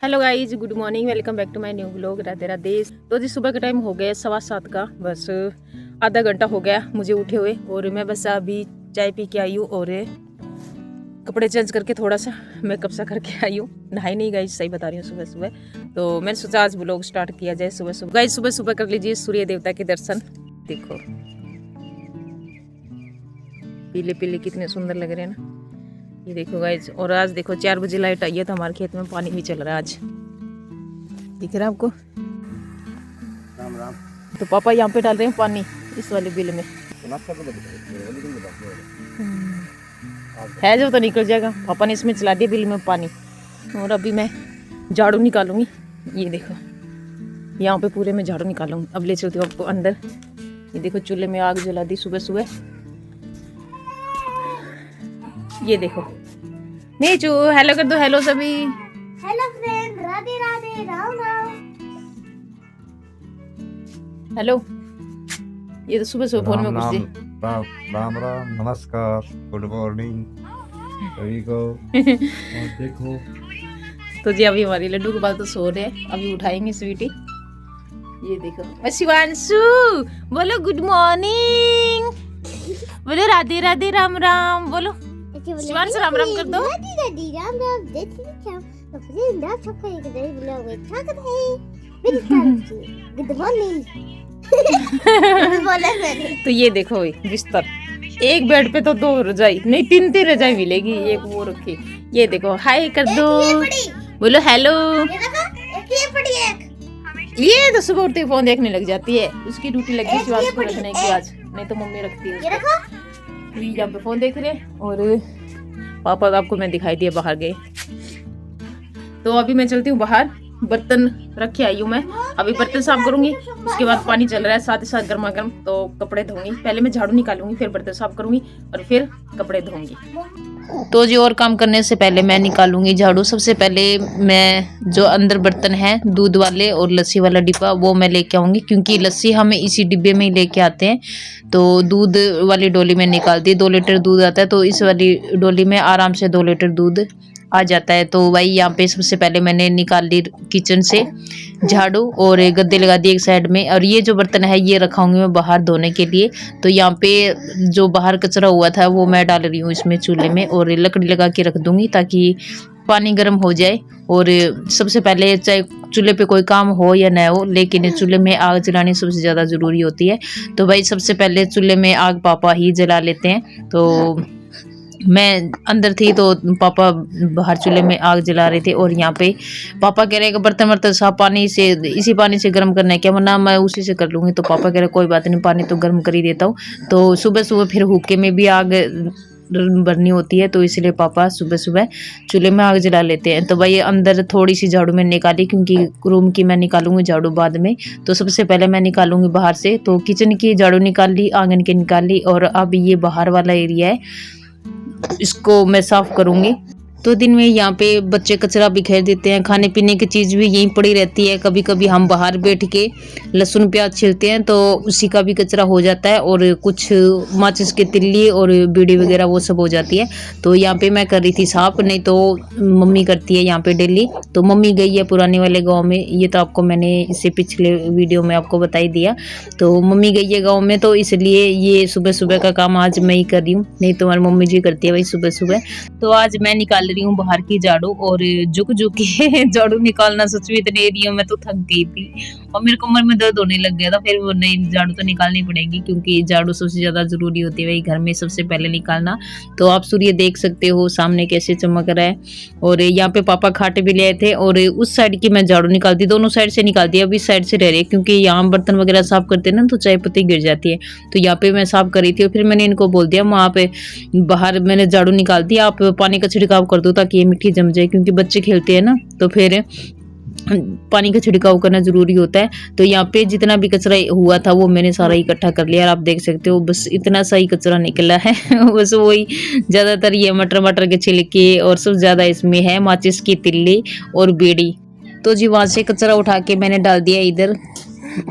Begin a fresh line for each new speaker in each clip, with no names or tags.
Hello guys, good morning, welcome back to my new blog. Radhe Radhe. तो जी सुबह का टाइम हो गया 7:15 का, बस आधा घंटा हो गया मुझे उठे हुए। और मैं बस अभी चाय पी के आई हूँ और कपड़े चेंज करके थोड़ा सा मेकअप सा करके आई हूँ। नहाई नहीं गाइज, सही बता रही हूँ सुबह सुबह। तो मैंने सोचा आज ब्लॉग स्टार्ट किया जाए सुबह सुबह। गाइज सुबह सुबह कर लीजिए सूर्य देवता के दर्शन। देखो पीले पीले कितने सुंदर लग रहे हैं ना, ये देखो गाइज। और आज देखो 4 बजे लाइट आई है तो हमारे खेत में पानी भी चल रहा है आज। दिख रहा है आपको?
राम राम।
तो पापा यहाँ पे डाल रहे हैं पानी इस वाले बिल में। है जो तो निकल जाएगा। पापा ने इसमें चला दिया बिल में पानी। और अभी मैं झाड़ू निकालूंगी। ये देखो यहाँ पे पूरे में झाड़ू निकालूंगी। अब ले चलती हूँ आपको अंदर। ये देखो चूल्हे में आग जला दी सुबह सुबह। ये देखो नीचू हेलो कर दो। हेलो सभी।
Hello friend, Radhe Radhe, Ram Ram.
Hello. ये तो सुबह सुबह फोन में घुस गई।
राम राम, नमस्कार, गुड मॉर्निंग सभी को। और देखो
तो जी अभी हमारी लड्डू के बाल तो सो रहे हैं, अभी उठाएंगे स्वीटी। ये देखो शिवांशु, बोलो गुड मॉर्निंग, बोलो राधे राधे, राम राम बोलो। शिवांशु राम राम कर दो।
राधे राधे, राम राम। देखिए क्या तो फ्रेंड आप सबका एक नए ब्लॉग में स्वागत है। मेरी तरफ से गुड मॉर्निंग। बोला मैंने।
तो ये देखो भाई बिस्तर, एक बेड पे तो 2 रजाई नहीं 3 रजाई मिलेगी। एक वो रखी। ये देखो हाय कर दो, बोलो हेलो।
ये देखो, एक ये पड़ी एक।
ये तो सुबह उठते फोन देखने लग जाती है। उसकी ड्यूटी लगी शिवांशु को रखने की आज, नहीं तो मम्मी रखती है।
ये देखो
यहाँ पे फोन देख रहे। और पापा तो आपको मैं दिखाई दिया बाहर गए। तो अभी मैं चलती हूँ बाहर, बर्तन रख के आई हूँ मैं। अभी बर्तन साफ करूंगी, उसके बाद पानी चल रहा है साथ ही साथ गर्मा गर्म, तो कपड़े धोऊंगी। पहले मैं झाड़ू निकालूंगी, फिर बर्तन साफ करूंगी और फिर कपड़े धोऊंगी। तो जो और काम करने से पहले मैं निकालूंगी झाड़ू। सबसे पहले मैं जो अंदर बर्तन है दूध वाले और लस्सी वाला डिब्बा वो मैं लेके आऊंगी, क्योंकि लस्सी हमें इसी डिब्बे में ही लेके आते हैं। तो दूध वाली डोली में निकाल दी। 2 लीटर दूध आता है, तो इस वाली डोली में आराम से 2 लीटर दूध आ जाता है। तो वही यहाँ पे सबसे पहले मैंने निकाल ली किचन से झाड़ू और गद्दे लगा दिए एक साइड में। और ये जो बर्तन है ये रखाऊंगी मैं बाहर धोने के लिए। तो यहाँ पे जो बाहर कचरा हुआ था वो मैं डाल रही हूँ इसमें चूल्हे में, और लकड़ी लगा के रख दूंगी ताकि पानी गर्म हो जाए। और सबसे पहले चाहे चूल्हे पे कोई काम हो या ना हो, लेकिन चूल्हे में आग जलानी सबसे ज़्यादा ज़रूरी होती है। तो भाई सबसे पहले चूल्हे में आग पापा ही जला लेते हैं। तो मैं अंदर थी तो पापा बाहर चूल्हे में आग जला रहे थे। और यहाँ पे पापा कह रहे हैं कि बर्तन वर्तन साफ पानी से, इसी पानी से गर्म करना है क्या, वरना मैं उसी से कर लूँगी। तो पापा कह रहे कोई बात नहीं, पानी तो गर्म कर ही देता हूँ। तो सुबह सुबह फिर हुक्के में भी आग भरनी होती है, तो इसलिए पापा सुबह सुबह चूल्हे में आग जला लेते हैं। तो भाई अंदर थोड़ी सी झाड़ू मैंने निकाली, क्योंकि रूम की मैं निकालूंगी झाड़ू बाद में। तो सबसे पहले मैं निकालूंगी बाहर से। तो किचन की झाड़ू निकाल ली, आंगन की निकाल ली, और अब ये बाहर वाला एरिया है इसको मैं साफ करूंगी। तो दिन में यहाँ पे बच्चे कचरा बिखेर देते हैं, खाने पीने की चीज़ भी यहीं पड़ी रहती है। कभी कभी हम बाहर बैठ के लहसुन प्याज छिलते हैं तो उसी का भी कचरा हो जाता है, और कुछ माचिस की तिल्ली और बीड़ी वगैरह वो सब हो जाती है। तो यहाँ पे मैं कर रही थी साफ, नहीं तो मम्मी करती है यहाँ पे डेली। तो मम्मी गई है पुराने वाले गाँव में, ये तो आपको मैंने इससे पिछले वीडियो में आपको बता ही दिया। तो मम्मी गई है गाँव में, तो इसलिए ये सुबह सुबह का काम आज मैं ही कर रही हूँ, नहीं तो हमारी मम्मी जी करती है भाई सुबह सुबह। तो आज मैं निकाल रही हूँ बाहर की झाड़ू, और झुक झुक के झाड़ू निकालना सच में इतने एरिया में तो थक गई थी और मेरे कमर में दर्द होने लग गया था। फिर वो नहीं, झाड़ू तो निकालनी पड़ेगी, क्योंकि झाड़ू सबसे ज्यादा जरूरी होती है भाई घर में सबसे पहले निकालना। तो आप सूर्य देख सकते हो सामने कैसे चमक रहा है। और यहाँ पे पापा खाटे भी ले आए थे, और उस साइड की मैं झाड़ू निकालती, दोनों साइड से निकालती है। अब इस साइड से रह रही है, क्योंकि यहाँ बर्तन वगैरह साफ करते हैं ना तो चाय पत्ती गिर जाती है। तो यहाँ पे मैं साफ कर रही थी, और फिर मैंने इनको बोल दिया वहाँ पे बाहर मैंने झाड़ू निकाल दिया, आप पानी का छिड़काव कर दो ताकि ये मिट्टी जम जाए, क्योंकि बच्चे खेलते हैं ना तो फिर पानी का छिड़काव करना जरूरी होता है। तो यहाँ पे जितना भी कचरा हुआ था वो मैंने सारा इकट्ठा कर लिया, और आप देख सकते हो बस इतना सा ही कचरा निकला है। बस वही ज्यादातर ये मटर के छिलके, और सब ज्यादा इसमें है माचिस की तिल्ली और बीड़ी। तो जी वहां से कचरा उठा के मैंने डाल दिया इधर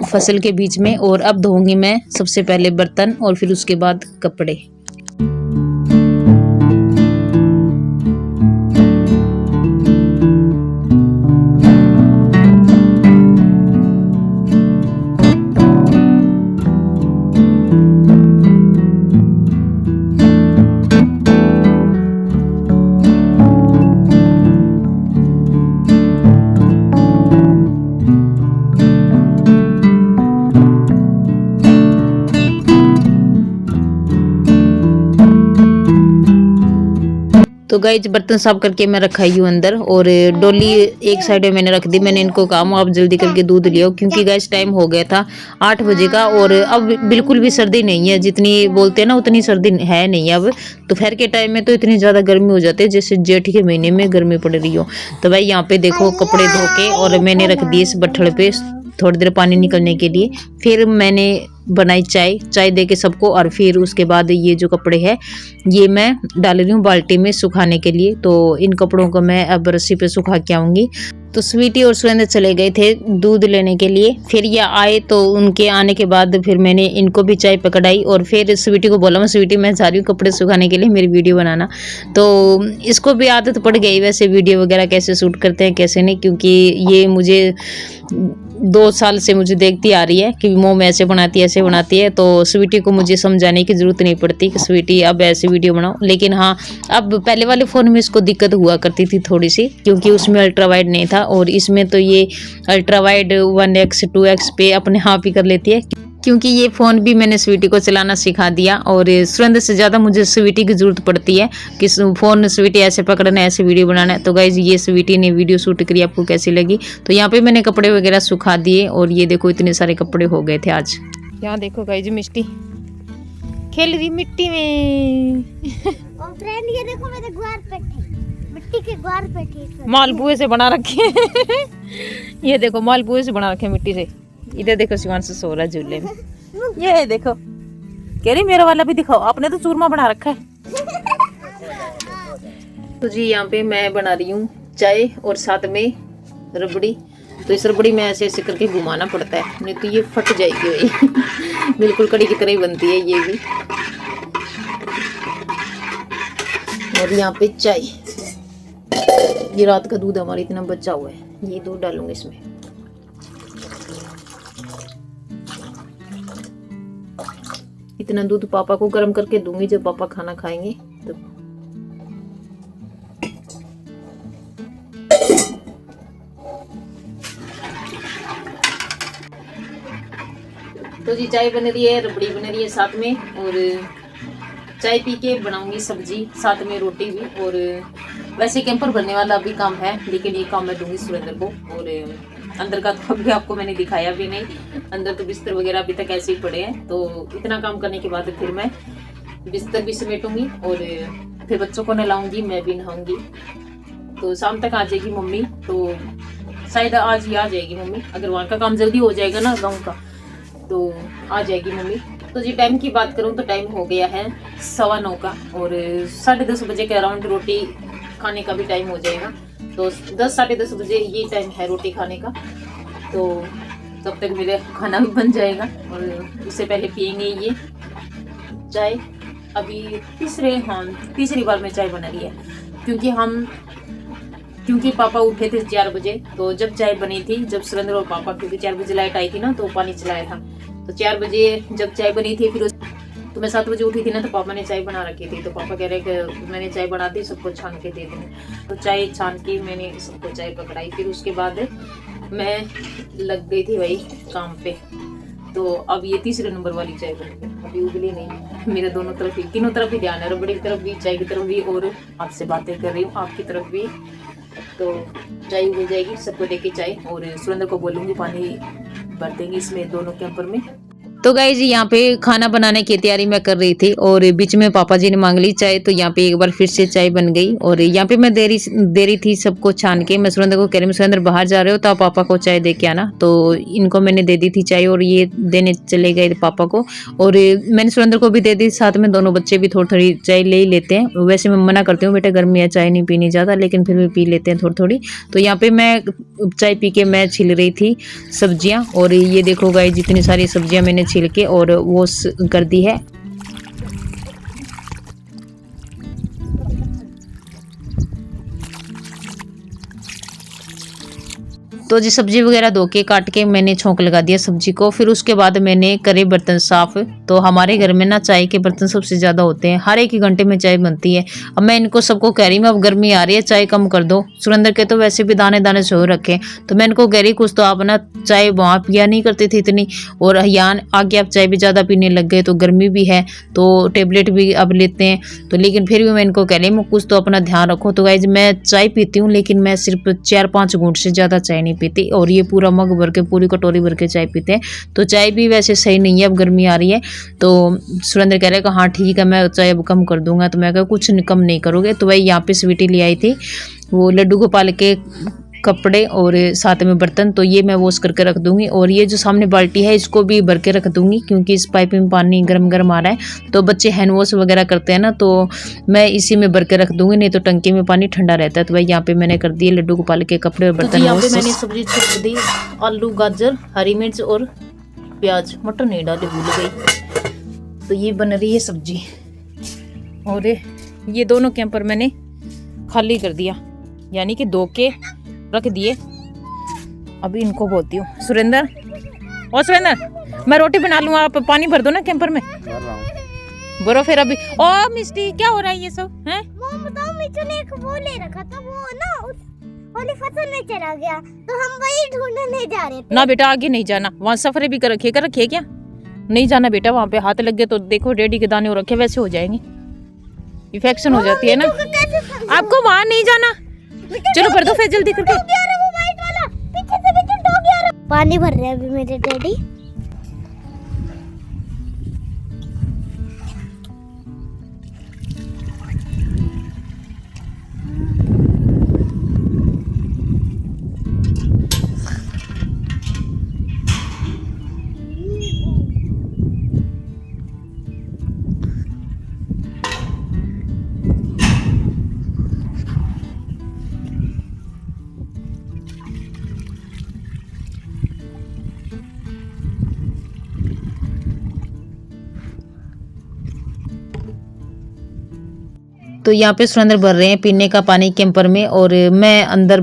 फसल के बीच में। और अब धोऊंगी मैं सबसे पहले बर्तन और फिर उसके बाद कपड़े। गाइज बर्तन साफ करके मैं रखा ही हूँ अंदर, और डोली एक साइड में मैंने रख दी। मैंने इनको कहा आप जल्दी करके दूध लियो, क्योंकि गाइज टाइम हो गया था 8 बजे का, और अब बिल्कुल भी सर्दी नहीं है, जितनी बोलते हैं ना उतनी सर्दी है नहीं। अब दोपहर के टाइम में तो इतनी ज़्यादा गर्मी हो जाती है जैसे जेठ के महीने में गर्मी पड़ रही हो। तो भाई यहाँ पे देखो कपड़े धो के और मैंने रख दिए इस बट्ठल पे थोड़ी देर पानी निकलने के लिए। फिर मैंने बनाई चाय दे के सबको, और फिर उसके बाद ये जो कपड़े हैं ये मैं डाल रही हूँ बाल्टी में सुखाने के लिए। तो इन कपड़ों को मैं अब रस्सी पे सुखा के आऊँगी। तो स्वीटी और सुरेंद्र चले गए थे दूध लेने के लिए। फिर ये आए तो उनके आने के बाद फिर मैंने इनको भी चाय पकड़ाई, और फिर स्वीटी को बोला मैं स्वीटी मैं जा रही हूँ कपड़े सुखाने के लिए, मेरी वीडियो बनाना। तो इसको भी आदत पड़ गई वैसे वीडियो वगैरह कैसे शूट करते हैं कैसे नहीं, क्योंकि ये मुझे 2 साल से मुझे देखती आ रही है कि मोम ऐसे बनाती है ऐसे बनाती है। तो स्वीटी को मुझे समझाने की ज़रूरत नहीं पड़ती कि स्वीटी अब ऐसे वीडियो बनाओ। लेकिन हाँ, अब पहले वाले फ़ोन में इसको दिक्कत हुआ करती थी थोड़ी सी, क्योंकि उसमें अल्ट्रा वाइड नहीं था, और इसमें तो ये अल्ट्रा वाइड 1x 2x पे अपने आप ही कर लेती है, क्योंकि ये फ़ोन भी मैंने स्वीटी को चलाना सिखा दिया। और सुरेंद्र से ज़्यादा मुझे स्वीटी की ज़रूरत पड़ती है कि फ़ोन स्वीटी ऐसे पकड़ना है ऐसे वीडियो बनाना है। तो गाइज ये स्वीटी ने वीडियो शूट करी, आपको कैसी लगी? तो यहाँ पे मैंने कपड़े वगैरह सुखा दिए, और ये देखो इतने सारे कपड़े हो गए थे आज। यहाँ देखो गाइज मिष्टी खेल रही मिट्टी में।
और फ्रेंड ये देखो मेरे ग्वार पे मिट्टी के ग्वार पे
मालपुए से बना रखे ये देखो मालपुए से बना रखे मिट्टी से। इधर देखो शिवान से सो रहा है झूले में। ये देखो कह रही मेरा वाला भी दिखाओ, आपने तो चूरमा बना रखा है। तो जी यहाँ पे मैं बना रही हूँ चाय और साथ में रबड़ी। तो इस रबड़ी में ऐसे ऐसे करके घुमाना पड़ता है, नहीं तो ये फट जाएगी भाई बिल्कुल कड़ी की तरह ही बनती है ये भी। और यहाँ पे चाय, ये रात का दूध हमारा इतना बचा हुआ है, ये दूध डालूंगी इसमें। इतना दूध पापा को गर्म करके दूंगी जब पापा खाना खाएंगे तो। तो जी चाय बन रही है, रबड़ी बन रही है साथ में, और चाय पी के बनाऊंगी सब्जी साथ में रोटी भी। और वैसे कैंपर भरने वाला अभी काम है, लेकिन ये काम मैं दूंगी सुरेंद्र को। और अंदर का तो अभी आपको मैंने दिखाया भी नहीं, अंदर तो बिस्तर वगैरह अभी तक ऐसे ही पड़े हैं। तो इतना काम करने के बाद फिर मैं बिस्तर भी समेटूंगी, और फिर बच्चों को नहलाऊंगी, मैं भी नहाऊंगी। तो शाम तक आ जाएगी मम्मी, तो शायद आज ही आ जाएगी मम्मी, अगर वहाँ का काम जल्दी हो जाएगा ना गाँव का तो आ जाएगी मम्मी। तो जी टाइम की बात करूँ तो टाइम हो गया है 9:15 का, और 10:30 बजे के अराउंड रोटी खाने का भी टाइम हो जाएगा। तो 10 साढ़े 10 बजे ये टाइम है रोटी खाने का। तो तब तक मेरा खाना भी बन जाएगा, और उससे पहले पियेंगे ये चाय। अभी तीसरी बार में चाय बना रही है, क्योंकि पापा उठे थे 4 बजे। तो जब चाय बनी थी, जब सुरेंद्र और पापा, क्योंकि 4 बजे लाइट आई थी ना तो पानी चलाया था, तो 4 बजे जब चाय बनी थी, फिर तो मैं 7 बजे उठी थी ना, तो पापा ने चाय बना रखी थी। तो पापा कह रहे कि मैंने चाय बना दी, सबको छान के दे दूँ। तो चाय छान के मैंने सबको चाय पकड़ाई। फिर उसके बाद मैं लग गई थी वही काम पे। तो अब ये तीसरे नंबर वाली चाय बनी, अभी उबली नहीं। मेरे तीनों तरफ ही ध्यान है, रबड़ी की तरफ भी, चाय की तरफ भी, और आपसे बातें कर रही हूँ आपकी तरफ भी। तो चाय उबल जाएगी, सबको देके चाय, और सुरेंद्र को बोलूँगी पानी भर देंगे इसमें दोनों कैंपर में। तो गाइस यहाँ पे खाना बनाने की तैयारी मैं कर रही थी, और बीच में पापा जी ने मांग ली चाय, तो यहाँ पे एक बार फिर से चाय बन गई। और यहाँ पे मैं दे रही थी सबको छान के। मैं सुरेंद्र को कह रही हूँ सुरेंद्र बाहर जा रहे हो तो आप पापा को चाय दे के आना। तो इनको मैंने दे दी थी चाय, और ये देने चले गए पापा को, और मैंने सुरेंद्र को भी दे दी साथ में। दोनों बच्चे भी थोड़ी थोड़ी चाय ले ही लेते हैं। वैसे मैं मना करती हूँ बेटा गर्मी है चाय नहीं पीनी ज़्यादा, लेकिन फिर भी पी लेते हैं थोड़ी थोड़ी। तो यहाँ पे मैं चाय पी के मैं छिल रही थी सब्जियाँ, और ये देखो गाइस जितनी सारी सब्जियाँ मैंने छिल के और वो कर दी है। तो जी सब्जी वगैरह धो के काट के मैंने छोंक लगा दिया सब्जी को। फिर उसके बाद मैंने करे बर्तन साफ। तो हमारे घर में ना चाय के बर्तन सबसे ज़्यादा होते हैं, हर एक ही घंटे में चाय बनती है। अब मैं इनको सबको कह रही हूँ अब गर्मी आ रही है चाय कम कर दो। सुरेंद्र के तो वैसे भी दाने दाने से हो रखे, तो मैं इनको कह रही कुछ तो आप ना चाय वहाँ पिया नहीं करते थे इतनी, और यहाँ आगे आप चाय भी ज़्यादा पीने लग गए, तो गर्मी भी है तो टेबलेट भी अब लेते हैं। तो लेकिन फिर भी मैं इनको कह रही हूँ कुछ तो अपना ध्यान रखो। तो गाइज मैं चाय पीती हूँ, लेकिन मैं सिर्फ 4-5 घूंट से ज़्यादा चाय नहीं पीती, और ये पूरा मग भर के पूरी कटोरी भर के चाय पीते हैं। तो चाय भी वैसे सही नहीं है, अब गर्मी आ रही है। तो सुरेंद्र कह रहे हैं हाँ ठीक है मैं चाय अब कम कर दूंगा। तो मैं कहा कुछ कम नहीं करोगे। तो भाई यहाँ पे स्वीटी ले आई थी वो लड्डू गोपाल के कपड़े और साथ में बर्तन, तो ये मैं वॉश करके रख दूंगी। और ये जो सामने बाल्टी है इसको भी भर के रख दूंगी, क्योंकि इस पाइप में पानी गरम गरम आ रहा है। तो बच्चे हैंड वॉश वगैरह करते हैं ना, तो मैं इसी में भर के रख दूंगी, नहीं तो टंकी में पानी ठंडा रहता है। तो भाई यहाँ पे मैंने कर दिए लड्डू गोपाल के कपड़े और बर्तन। यहाँ पे मैंने सब्जी छक दी, आलू गाजर हरी मिर्च और प्याज, मटर नहीं डाली भूल गई। तो ये बन रही है सब्जी, और ये दोनों कैंपर मैंने खाली कर दिया, यानी कि धो के रख दिए। अभी इनको बोलती हूँ सुरेंद्र, और सुरेंद्र मैं रोटी बना लूँ, आप पानी भर दो ना कैंपर में। बोलो फिर अभी। ओ मिस्टी क्या हो रहा है ये सब हैं?
वो बताओ मिठू ने एक वो ले रखा था, वो ना उस वाली फसल में चला गया, तो हम वही ढूंढने जा रहे थे।
ना बेटा आगे नहीं जाना, वहाँ सफरे भी कर रखे क्या? नहीं जाना बेटा, वहाँ पे हाथ लग गए तो देखो रेडी के दाने हो रखे वैसे हो जाएंगे, इन्फेक्शन हो जाती है ना। आपको वहाँ नहीं जाना, चलो भर दो फिर जल्दी करके।
पानी भर रहे हैं अभी मेरे डैडी।
तो यहाँ पे सुरेंद्र भर रहे हैं पीने का पानी कैंपर में, और मैं अंदर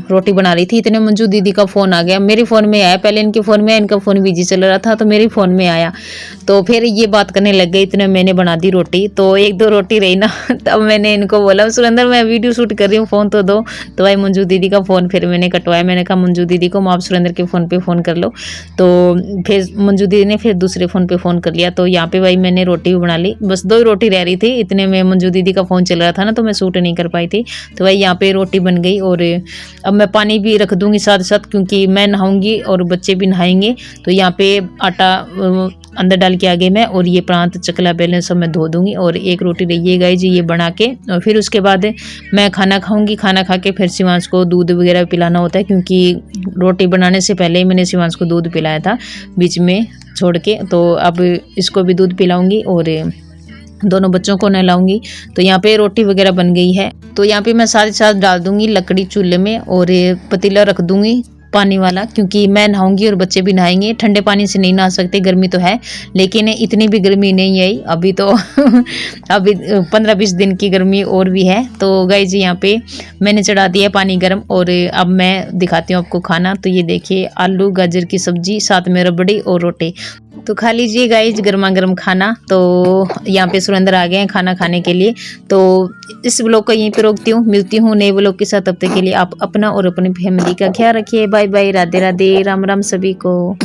रोटी बना रही थी। इतने मंजू दीदी का फ़ोन आ गया, मेरे फ़ोन में आया, पहले इनके फ़ोन में आया, इनका फ़ोन बिजी चल रहा था तो मेरे फ़ोन में आया। तो फिर ये बात करने लग गई, इतने मैंने बना दी रोटी, तो 1-2 रोटी रही ना तब मैंने इनको बोला सुरेंद्र मैं वीडियो शूट कर रही हूँ फ़ोन तो दो। तो भाई मंजू दीदी का फ़ोन फिर मैंने कटवाया, मैंने कहा मंजू दीदी को आप सुरेंद्र के फ़ोन पर फ़ोन कर लो। तो फिर मंजू दीदी ने फिर दूसरे फ़ोन पर फ़ोन कर लिया। तो यहाँ पे भाई मैंने रोटी भी बना ली, बस 2 ही रोटी रह रही थी, इतने में मंजू दीदी का फ़ोन चल रहा था ना, तो मैं शूट नहीं कर पाई थी। तो भाई यहाँ पे रोटी बन गई, और अब मैं पानी भी रख दूंगी साथ साथ, क्योंकि मैं नहाऊंगी और बच्चे भी नहाएंगे। तो यहाँ पे आटा अंदर डाल के आ गई मैं, और ये प्रांत चकला बेलन सब मैं धो दूंगी। और एक रोटी रही है जी ये बना के, और फिर उसके बाद मैं खाना खाऊंगी। खाना खा के फिर शिवांश को दूध वगैरह पिलाना होता है, क्योंकि रोटी बनाने से पहले ही मैंने शिवांश को दूध पिलाया था बीच में छोड़ के। तो अब इसको भी दूध पिलाऊंगी और दोनों बच्चों को नहलाऊंगी। तो यहाँ पे रोटी वगैरह बन गई है। तो यहाँ पे मैं साथ साथ डाल दूंगी लकड़ी चूल्हे में, और पतीला रख दूंगी पानी वाला, क्योंकि मैं नहाऊंगी और बच्चे भी नहाएंगे। ठंडे पानी से नहीं नहा सकते, गर्मी तो है, लेकिन इतनी भी गर्मी नहीं आई अभी तो अभी 15-20 दिन की गर्मी और भी है। तो गाइस यहाँ पे मैंने चढ़ा दिया पानी गर्म, और अब मैं दिखाती हूँ आपको खाना। तो ये देखिए आलू गाजर की सब्जी, साथ में रबड़ी और रोटी। तो खा लीजिए गाइज गर्मा गर्म खाना। तो यहाँ पे सुरेंद्र आ गए हैं खाना खाने के लिए। तो इस ब्लॉग को यहीं पे रोकती हूँ, मिलती हूँ नए ब्लॉग के साथ। तब तक के लिए आप अपना और अपनी फैमिली का ख्याल रखिए। बाय बाय, राधे राधे, राम राम सभी को।